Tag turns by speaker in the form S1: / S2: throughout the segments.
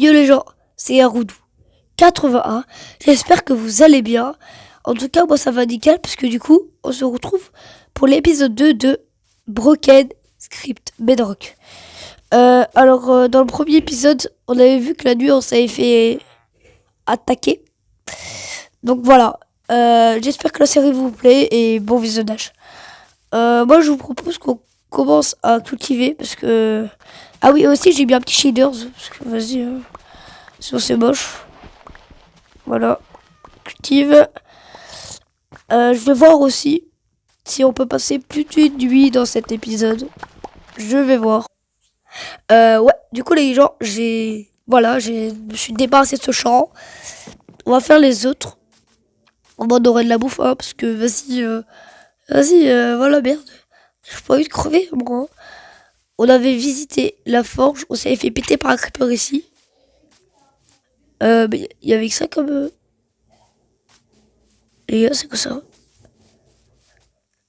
S1: Yo les gens, c'est Yaroudou 81. J'espère que vous allez bien. En tout cas, moi ça va nickel parce que du coup, on se retrouve pour l'épisode 2 de Broken Script Bedrock. Dans le premier épisode, on avait vu que la nuit on s'avait fait attaquer. Donc voilà, j'espère que la série vous plaît et bon visionnage. Moi je vous propose qu'on commence à cultiver parce que... Ah oui, aussi j'ai mis un petit shaders parce que vas-y, sinon c'est moche. Voilà, cultive. Je vais voir aussi si on peut passer plus d'une nuit dans cet épisode. Je vais voir. Ouais, du coup les gens, je me suis débarrassé de ce champ. On va faire les autres. On m'en aurait de la bouffe, hein, parce que voilà, merde. J'ai pas envie de crever, moi. Hein. On avait visité la forge, on s'avait fait péter par un creeper ici. Mais il y avait que ça comme... Les gars, c'est quoi ça?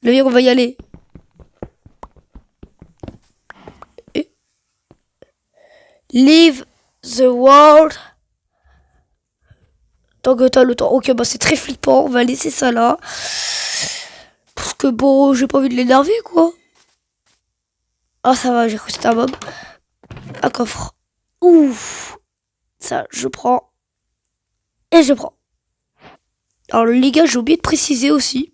S1: Le mec, on va y aller. Et... Leave the world. Tant que t'as le temps. Ok, bah c'est très flippant, on va laisser ça là. Parce que bon, j'ai pas envie de l'énerver, quoi. Ah, ça va, j'ai cru que c'était un mob. Un coffre. Ouf. Ça, je prends. Et je prends. Alors les gars, j'ai oublié de préciser aussi.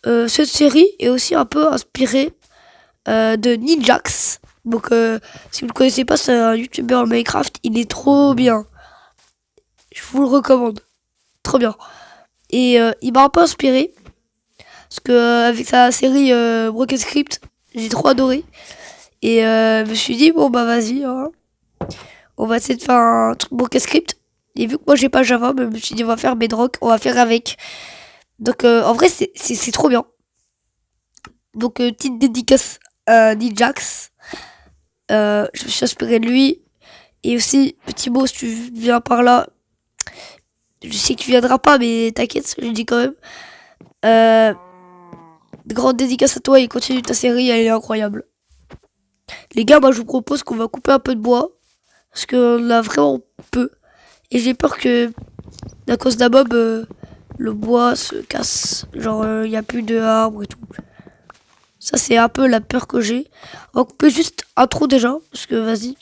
S1: Cette série est aussi un peu inspirée de Ninjax. Donc si vous ne le connaissez pas, c'est un youtubeur en Minecraft. Il est trop bien. Je vous le recommande. Trop bien. Et il m'a un peu inspiré. Parce que avec sa série Broken Script, j'ai trop adoré. Et je me suis dit, bon bah vas-y. Hein. On va essayer de faire un truc Broken Script. Et vu que moi j'ai pas Java, je me suis dit on va faire Bedrock, on va faire avec. Donc en vrai c'est trop bien. Donc petite dédicace à Ninjax. Je me suis inspiré de lui. Et aussi, petit mot, si tu viens par là, je sais que tu viendras pas, mais t'inquiète, je le dis quand même. Grande dédicace à toi et continue ta série, elle est incroyable. Les gars, moi je vous propose qu'on va couper un peu de bois. Parce qu'on a vraiment peu. Et j'ai peur que, à cause d'un mob, le bois se casse. Genre, il n'y a plus de arbres et tout. Ça, c'est un peu la peur que j'ai. On va couper juste un trou déjà. Parce que, vas-y.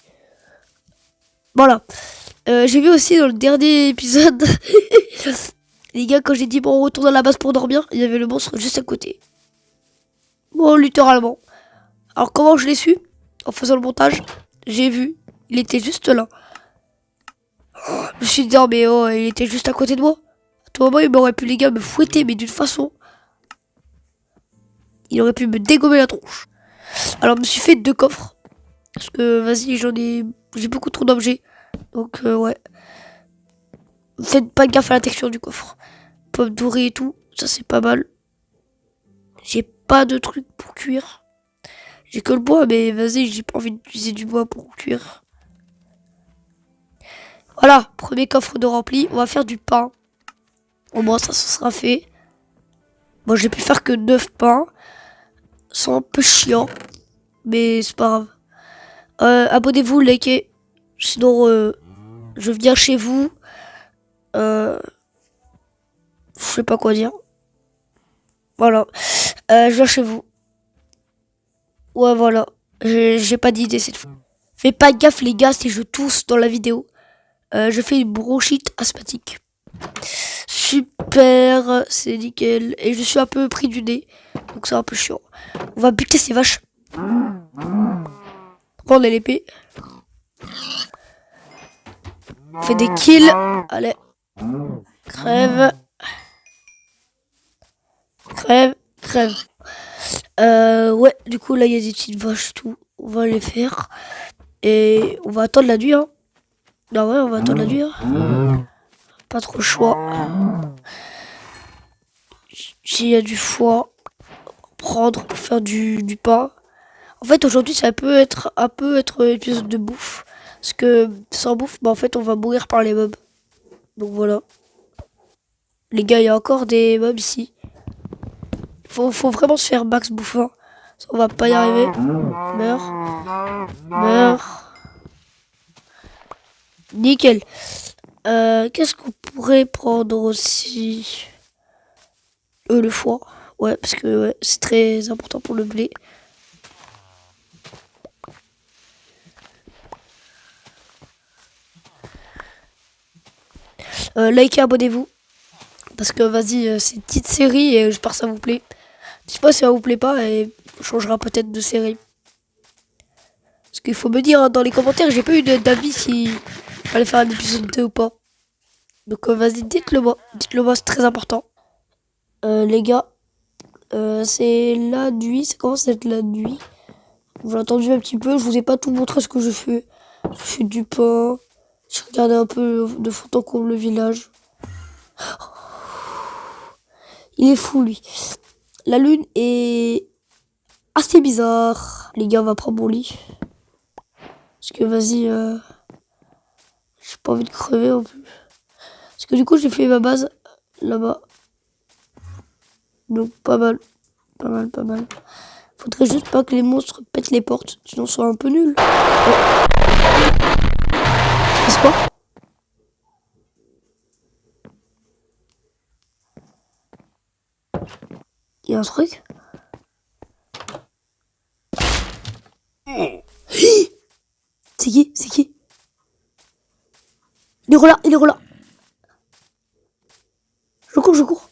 S1: Voilà. J'ai vu aussi dans le dernier épisode, les gars, quand j'ai dit bon, on retourne à la base pour dormir, il y avait le monstre juste à côté. Bon, littéralement. Alors, comment je l'ai su? En faisant le montage, j'ai vu. Il était juste là. Je me suis dit, non, mais oh, il était juste à côté de moi. À tout moment, il m'aurait pu, les gars, me fouetter, mais d'une façon. Il aurait pu me dégommer la tronche. Alors, je me suis fait 2 coffres. Parce que, vas-y, j'ai beaucoup trop d'objets. Donc, ouais. Faites pas gaffe à la texture du coffre. Pomme dorée et tout, ça c'est pas mal. J'ai pas de trucs pour cuire. J'ai que le bois, mais vas-y, j'ai pas envie d'utiliser du bois pour cuire. Voilà, premier coffre de rempli. On va faire du pain. Au moins, ça sera fait. Bon, j'ai pu faire que 9 pains. C'est un peu chiant, mais c'est pas grave. Abonnez-vous, likez. Sinon, je viens chez vous. Je sais pas quoi dire. Voilà. Je viens chez vous. Ouais, voilà. J'ai pas d'idée cette fois. Faites pas gaffe, les gars, si je tousse dans la vidéo. Je fais une bronchite asthmatique. Super, c'est nickel. Et je suis un peu pris du nez. Donc c'est un peu chiant. On va buter ces vaches. Prendre l'épée. On fait des kills. Allez. Crève. Crève. Crève. Ouais, du coup, là, il y a des petites vaches, tout. On va les faire. Et on va attendre la nuit, hein. Ah ouais, on va attendre la nuit, hein. Pas trop le choix. S'il y a du foie, prendre pour faire du pain. En fait, aujourd'hui, ça peut être un peu épisode de bouffe. Parce que sans bouffe, bah, en fait, on va mourir par les mobs. Donc voilà. Les gars, il y a encore des mobs ici. Faut vraiment se faire max bouffe. Hein. On va pas y arriver. Meurs. Meurs. Nickel. Qu'est-ce qu'on pourrait prendre aussi? Le foie. Ouais, parce que ouais, c'est très important pour le blé. Likez, abonnez-vous. Parce que vas-y, c'est une petite série et j'espère que ça vous plaît. Je sais pas si ça vous plaît pas et on changera peut-être de série. Parce qu'il faut me dire hein, dans les commentaires, j'ai pas eu d'avis si fallait faire un épisode 2 ou pas. Donc vas-y, dites-le moi. Dites-le moi, c'est très important. Les gars, c'est la nuit, ça commence à être la nuit. J'ai attendu un petit peu, je vous ai pas tout montré ce que je fais. Je fais du pain, je regardais un peu de fond en comble le village. Il est fou lui. La lune est assez bizarre. Les gars, on va prendre mon lit. Parce que vas-y, j'ai pas envie de crever en plus. Parce que du coup, j'ai fait ma base là-bas. Donc pas mal, pas mal, pas mal. Faudrait juste pas que les monstres pètent les portes, sinon ça sera un peu nul. Oh. C'est quoi? Il y a un truc? C'est qui? C'est qui? Il est là, il est là. Je cours, je cours.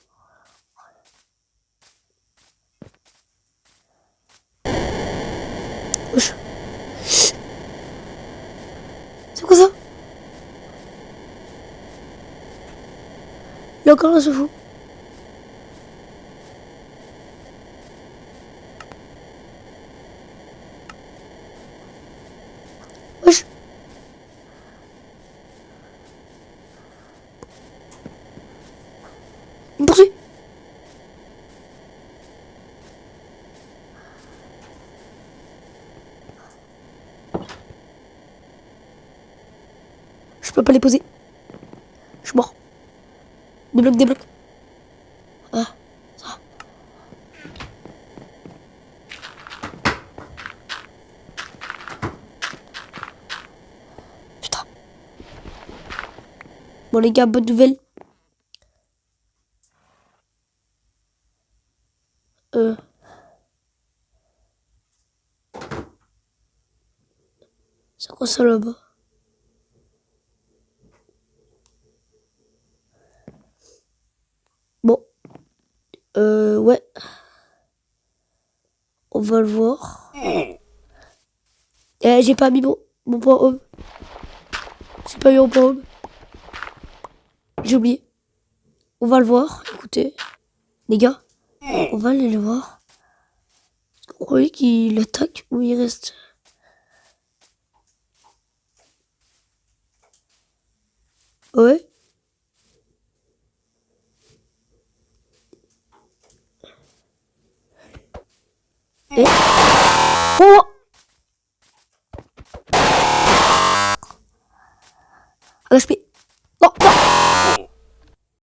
S1: Wesh. C'est quoi ça? Il est encore là, ce fou. Wesh. Il me poursuit. Je peux pas les poser. Je suis mort. Débloque, débloque. Ah, ça. Putain. Bon les gars, bonne nouvelle. C'est quoi ça là-bas? Bon. Ouais. On va le voir. J'ai pas mis mon point home. J'ai pas mis mon point home. J'ai oublié. On va le voir. Écoutez. Les gars. On va aller le voir. Vous croyez qu'il attaque ou il reste? Ouais. Et... Oh!